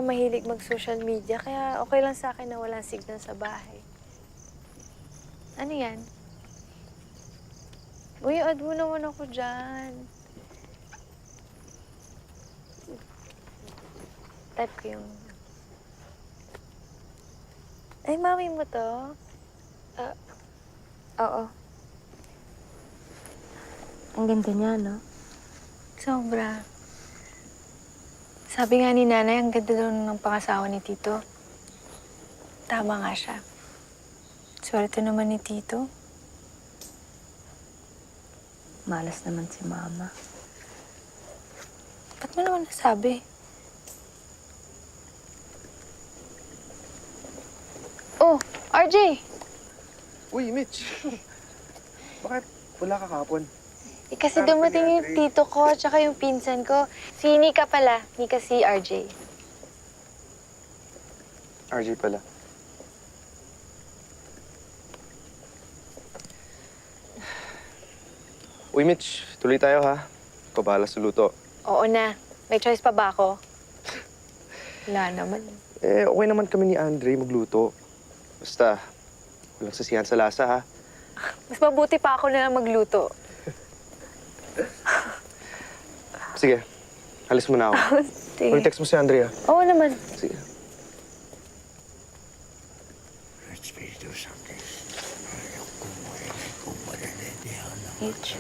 naman mahilig mag-social media, kaya okay lang sa akin na walang signal sa bahay. Ano yan? Uy, add mo naman ako dyan. Type ko yung... Ay, mami mo to? Oo. Ang ganda niya, no? Sobra. Sabi nga ni nanay, ang ganda daw ng pangasawa ni Tito. Tama nga siya. Swerte naman ni Tito. Malas naman si Mama. Ba't mo naman nasabi? Oh, RJ! Uy, Mitch! Bakit wala ka kahapon? Eh, kasi dumating yung tito ko at saka yung pinsan ko. Si Nika pala. Nika si RJ. RJ pala. Uy, Mitch. Tuloy tayo, ha? Ikaw bahala sa luto. Oo na. May choice pa ba ako? Wala naman. Eh, okay naman kami ni Andre magluto. Basta, walang sasihan sa lasa, ha? Mas mabuti pa ako na lang magluto. Sige, alis mo na ako. Sige. Uy, text mo si Andre, ha? Oo naman. Sige. Mitch.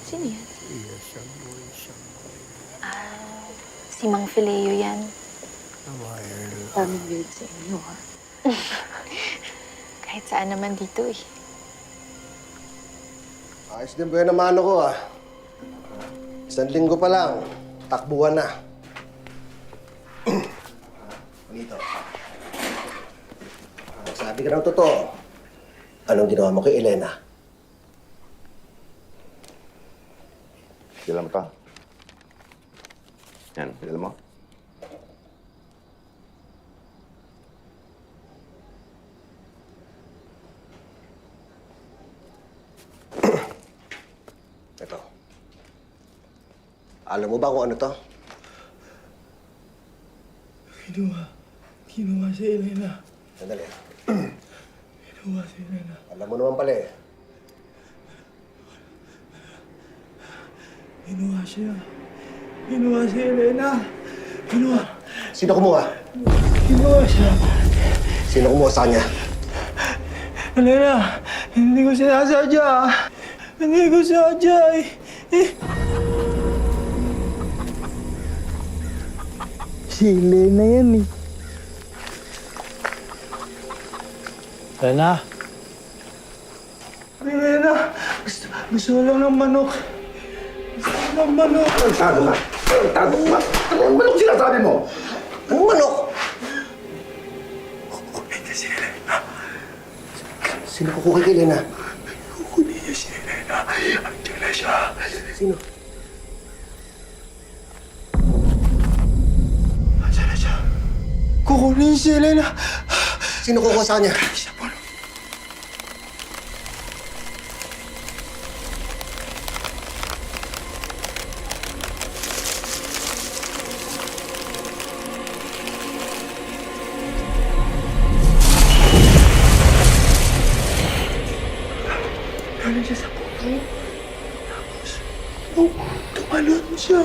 Sino yan? Si Mang Fileo yan. Daming weird sa inyo, ha? Kahit saan naman dito eh. Ayos din ba yun ang mano ko, ah? 1 linggo pa lang, takbuhan na. Manito. Sabi ka ng totoo. Anong ginawa mo kay Elena? Kailan mo to? Yan, kailan mo? Ito. Alam mo ba kung ano to? Kinuha si Elena. Sandali. Kinuha si Elena. Alam mo naman pala eh. Kinuha siya. Kinuha si Elena. Kinuha. Sino kumuha? Kinuha siya. Sino kumuha sa kanya? Elena, hindi ko sinasadya. Hindi ko sinadya eh. Si Elena yan eh. Elena? Elena, gusto ko lang ng manok. Gusto ko ng manok. Tago ka! Tago ka! Anong manok sinasabi mo? Anong manok? Kukunin niya si Elena. Sino kukuha kay Elena? Kukunin niya si Elena. Andiyan na siya. Sino? Andiyan na siya. Kukunin si Elena. Sino kukuha sa kanya? Siya po. Galing siya sa puno. Tapos, tumalon siya.